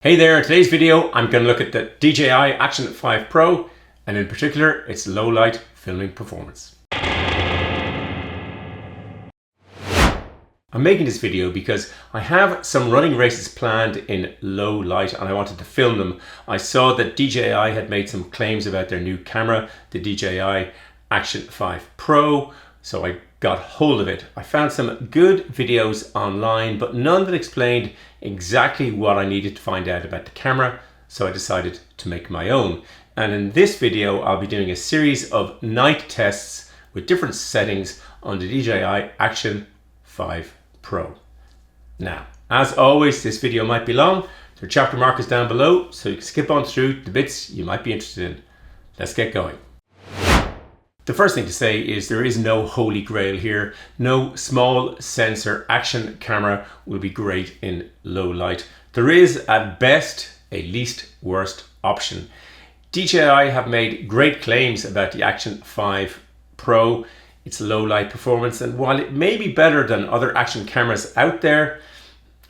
Hey there, in today's video I'm going to look at the DJI Action 5 Pro and in particular its low light filming performance. I'm making this video because I have some running races planned in low light and I wanted to film them. I saw that DJI had made some claims about their new camera, the DJI Action 5 Pro, so I got hold of it. I found some good videos online, but none that explained exactly what I needed to find out about the camera, so I decided to make my own. And in this video, I'll be doing a series of night tests with different settings on the DJI Action 5 Pro. Now, as always, this video might be long. There are chapter markers down below, so you can skip on through the bits you might be interested in. Let's get going. The first thing to say is there is no holy grail here. No small sensor action camera will be great in low light. There is at best a least worst option. DJI have made great claims about the Action 5 Pro, its low light performance, and while it may be better than other action cameras out there,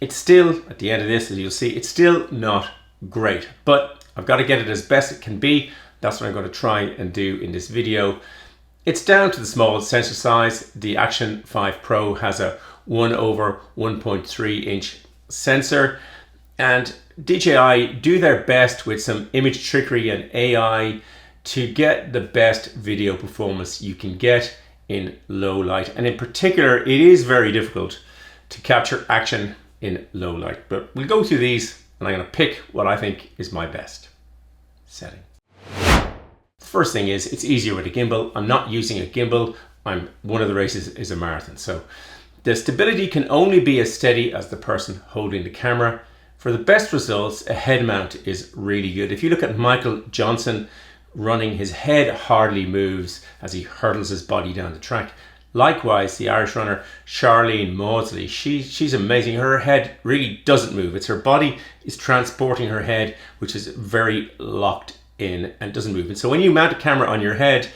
it's still, at the end of this, as you'll see, it's still not great. But I've got to get it as best it can be. That's what I'm going to try and do in this video. It's down to the small sensor size. The Action 5 Pro has a 1/1.3 inch sensor, and DJI do their best with some image trickery and AI to get the best video performance you can get in low light. And in particular, it is very difficult to capture action in low light. But we'll go through these and I'm going to pick what I think is my best setting. First thing is, it's easier with a gimbal. I'm not using a gimbal. One of the races is a marathon. So the stability can only be as steady as the person holding the camera. For the best results, a head mount is really good. If you look at Michael Johnson running, his head hardly moves as he hurdles his body down the track. Likewise, the Irish runner Charlene Maudsley, she's amazing. Her head really doesn't move. It's her body is transporting her head, which is very locked in and doesn't move. And so when you mount a camera on your head,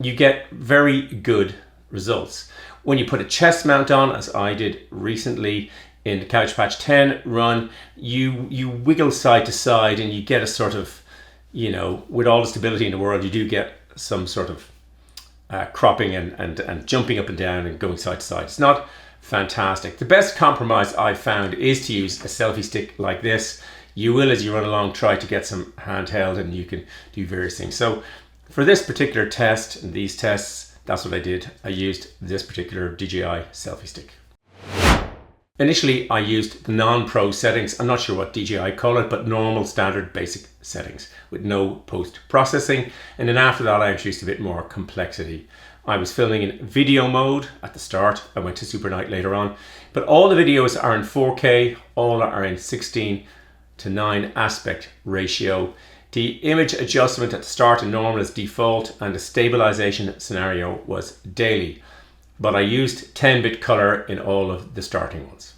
you get very good results. When you put a chest mount on, as I did recently in the Couch Patch 10 run, you wiggle side to side and you get a sort of, you know, with all the stability in the world, you do get some sort of cropping and jumping up and down and going side to side. It's not fantastic. The best compromise I've found is to use a selfie stick like this. You will, as you run along, try to get some handheld and you can do various things. So for this particular test and these tests, that's what I did. I used this particular DJI selfie stick. Initially, I used the non-pro settings. I'm not sure what DJI call it, but normal, standard, basic settings with no post-processing. And then after that, I introduced a bit more complexity. I was filming in video mode at the start. I went to Super Night later on. But all the videos are in 4K. All are in 16:9 aspect ratio. The image adjustment at the start and normal is default, and the stabilization scenario was daily. But I used 10-bit color in all of the starting ones.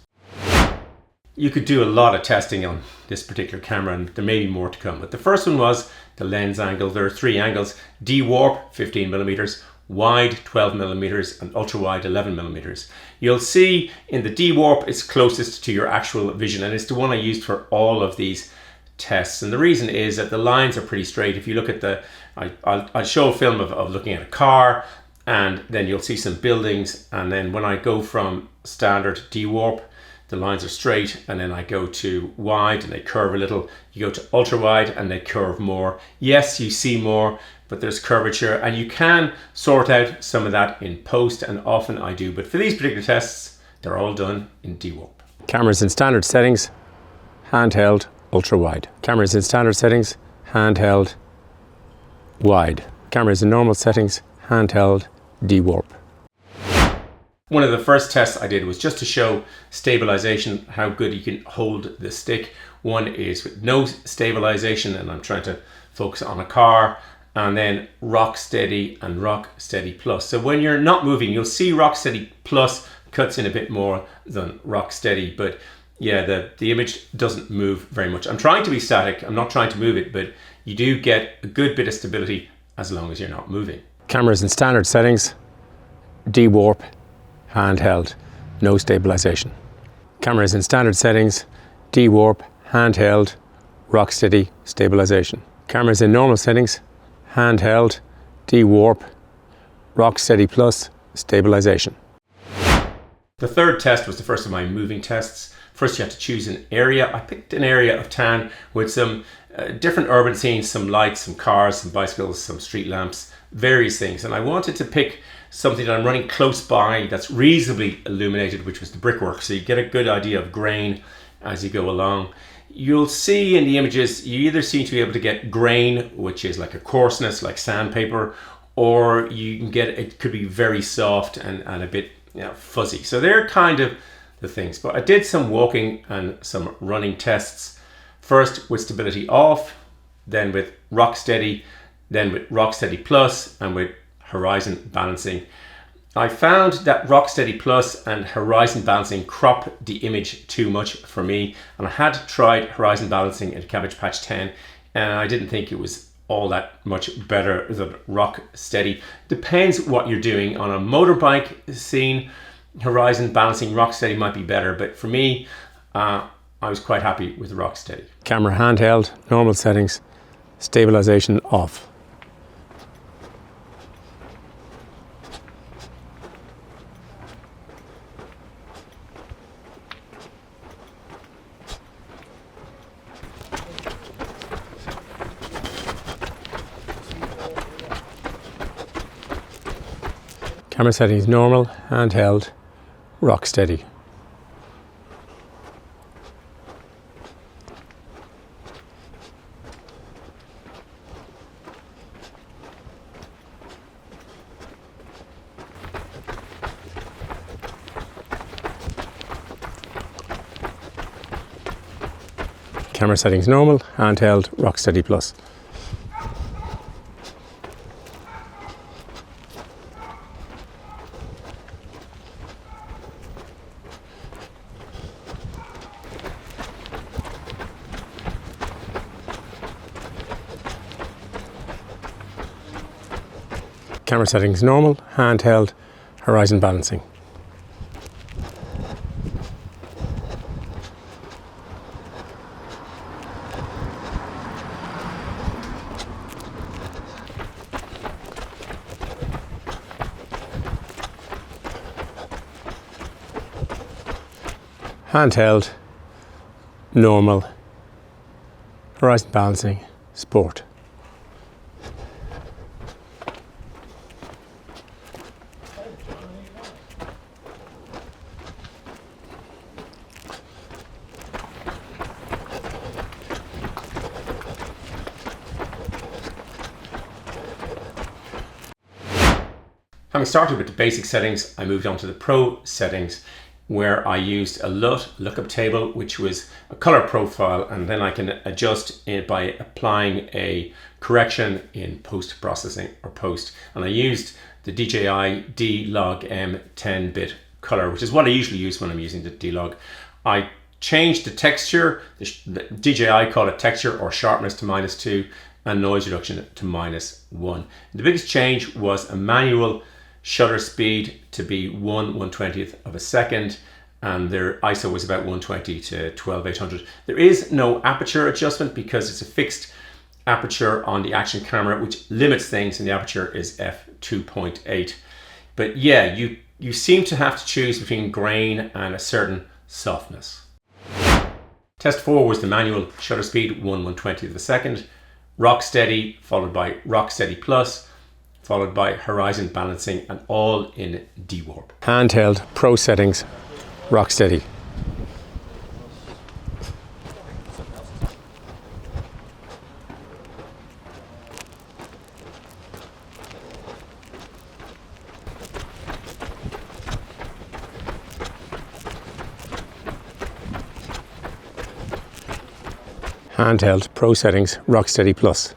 You could do a lot of testing on this particular camera, and there may be more to come. But the first one was the lens angle. There are three angles: D-warp 15mm, wide 12mm, and ultra wide 11mm. You'll see in the D-warp it's closest to your actual vision, and it's the one I used for all of these tests. And the reason is that the lines are pretty straight. If you look at I'll show a film of looking at a car, and then you'll see some buildings, and then when I go from standard D-warp, the lines are straight, and then I go to wide and they curve a little. You go to ultra wide and they curve more. Yes, you see more, but there's curvature, and you can sort out some of that in post, and often I do. But for these particular tests, they're all done in D-warp. Cameras in standard settings, handheld, ultra wide. Cameras in standard settings, handheld, wide. Cameras in normal settings, handheld, D-warp. One of the first tests I did was just to show stabilization, how good you can hold the stick. One is with no stabilization, and I'm trying to focus on a car, and then rock steady and rock steady plus. So when you're not moving, you'll see rock steady plus cuts in a bit more than rock steady, but yeah, the image doesn't move very much. I'm trying to be static, I'm not trying to move it, but you do get a good bit of stability as long as you're not moving. Cameras in standard settings, D-warp, handheld, no stabilization. Cameras in standard settings, D-warp, handheld, rock steady stabilization. Camera's in normal settings, handheld, de-warp, rock steady plus, stabilization. The third test was the first of my moving tests. First you have to choose an area. I picked an area of town with some different urban scenes, some lights, some cars, some bicycles, some street lamps, various things. And I wanted to pick something that I'm running close by that's reasonably illuminated, which was the brickwork. So you get a good idea of grain as you go along. You'll see in the images, you either seem to be able to get grain, which is like a coarseness, like sandpaper, or you can get, it could be very soft and a bit fuzzy. So they're kind of the things. But I did some walking and some running tests. First with stability off, then with rock steady, then with rock steady plus, and with horizon balancing. I found that rock steady plus and horizon balancing crop the image too much for me, and I had tried horizon balancing in Cabbage Patch 10 and I didn't think it was all that much better than rock steady. Depends what you're doing. On a motorbike scene, horizon balancing rock steady might be better, but for me I was quite happy with rock steady. Camera handheld, normal settings, stabilization off. Camera settings normal, handheld, rock steady. Camera settings normal, handheld, rock steady plus. Camera settings normal, handheld, horizon balancing. Handheld, normal, horizon balancing, sport. Having started with the basic settings, I moved on to the Pro settings, where I used a LUT lookup table, which was a color profile, and then I can adjust it by applying a correction in post-processing or post. And I used the DJI D-Log M 10-bit color, which is what I usually use when I'm using the D-Log. I changed the texture, the DJI call it texture or sharpness to -2 and noise reduction to -1. The biggest change was a manual shutter speed to be 1/120th of a second, and their ISO was about 120 to 12800. There is no aperture adjustment because it's a fixed aperture on the Action camera, which limits things, and the aperture is f2.8. But yeah, you seem to have to choose between grain and a certain softness. Test 4 was the manual shutter speed, 1/120th of a second, rock steady followed by rock steady plus, followed by horizon balancing, and all in de-warp. Handheld, Pro settings, rock steady. Handheld, Pro settings, rock steady plus.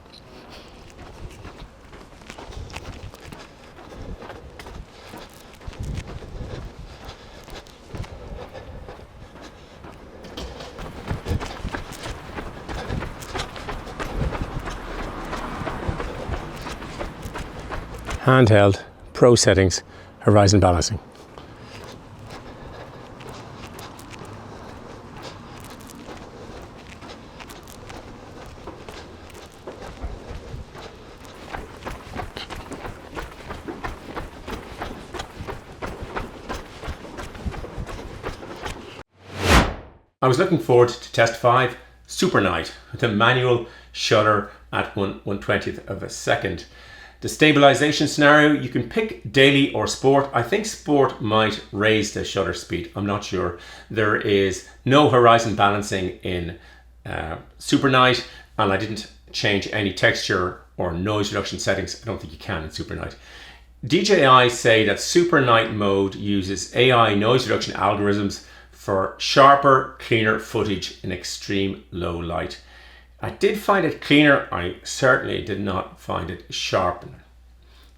Handheld, Pro settings, horizon balancing. I was looking forward to test 5 Super Night with a manual shutter at 1/120th of a second. The stabilization scenario, you can pick daily or sport. I think sport might raise the shutter speed. I'm not sure. There is no horizon balancing in Super Night, and I didn't change any texture or noise reduction settings. I don't think you can in Super Night. DJI say that Super Night mode uses AI noise reduction algorithms for sharper, cleaner footage in extreme low light. I did find it cleaner. I certainly did not find it sharp.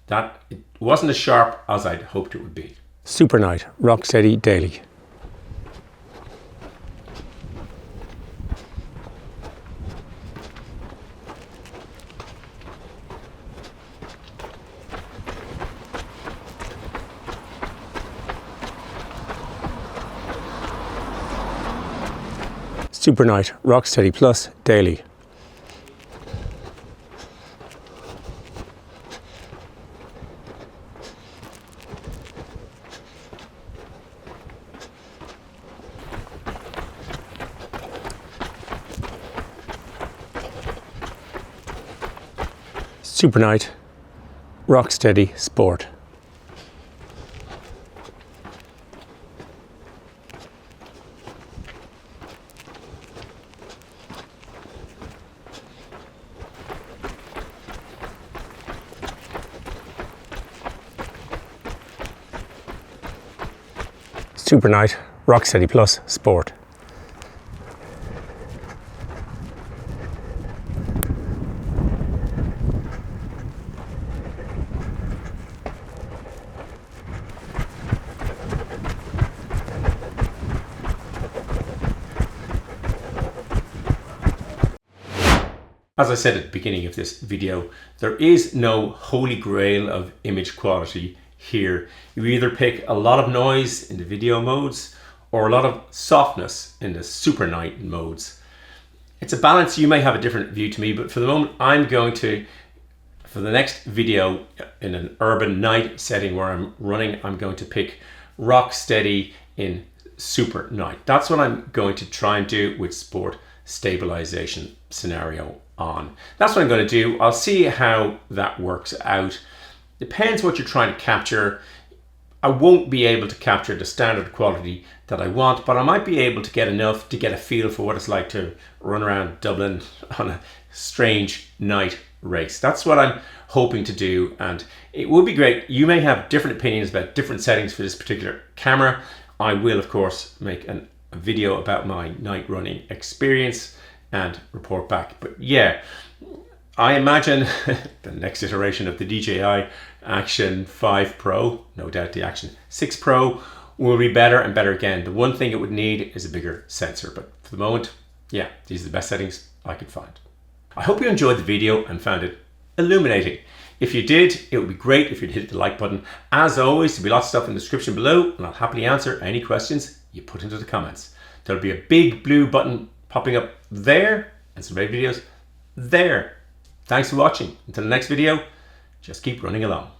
That it wasn't as sharp as I'd hoped it would be. Super Night, rock steady daily. Super Night, rock steady plus daily. Super Night, rock steady sport. Super Night, rock steady plus sport. As I said at the beginning of this video, there is no holy grail of image quality here. You either pick a lot of noise in the video modes or a lot of softness in the Super Night modes. It's a balance. You may have a different view to me, but for the moment I'm going to, for the next video in an urban night setting where I'm running, I'm going to pick rock steady in Super Night. That's what I'm going to try and do with sport stabilization scenario on. That's what I'm going to do. I'll see how that works out. Depends what you're trying to capture. I won't be able to capture the standard quality that I want, but I might be able to get enough to get a feel for what it's like to run around Dublin on a strange night race. That's what I'm hoping to do, and it would be great. You may have different opinions about different settings for this particular camera. I will, of course, make a video about my night running experience and report back. But yeah, I imagine the next iteration of the DJI Action 5 Pro, no doubt the Action 6 Pro, will be better and better again. The one thing it would need is a bigger sensor, but for the moment, yeah, these are the best settings I could find. I hope you enjoyed the video and found it illuminating. If you did, it would be great if you'd hit the like button. As always, there'll be lots of stuff in the description below, and I'll happily answer any questions you put into the comments. There'll be a big blue button popping up there and some red videos there. Thanks for watching. Until the next video, just keep running along.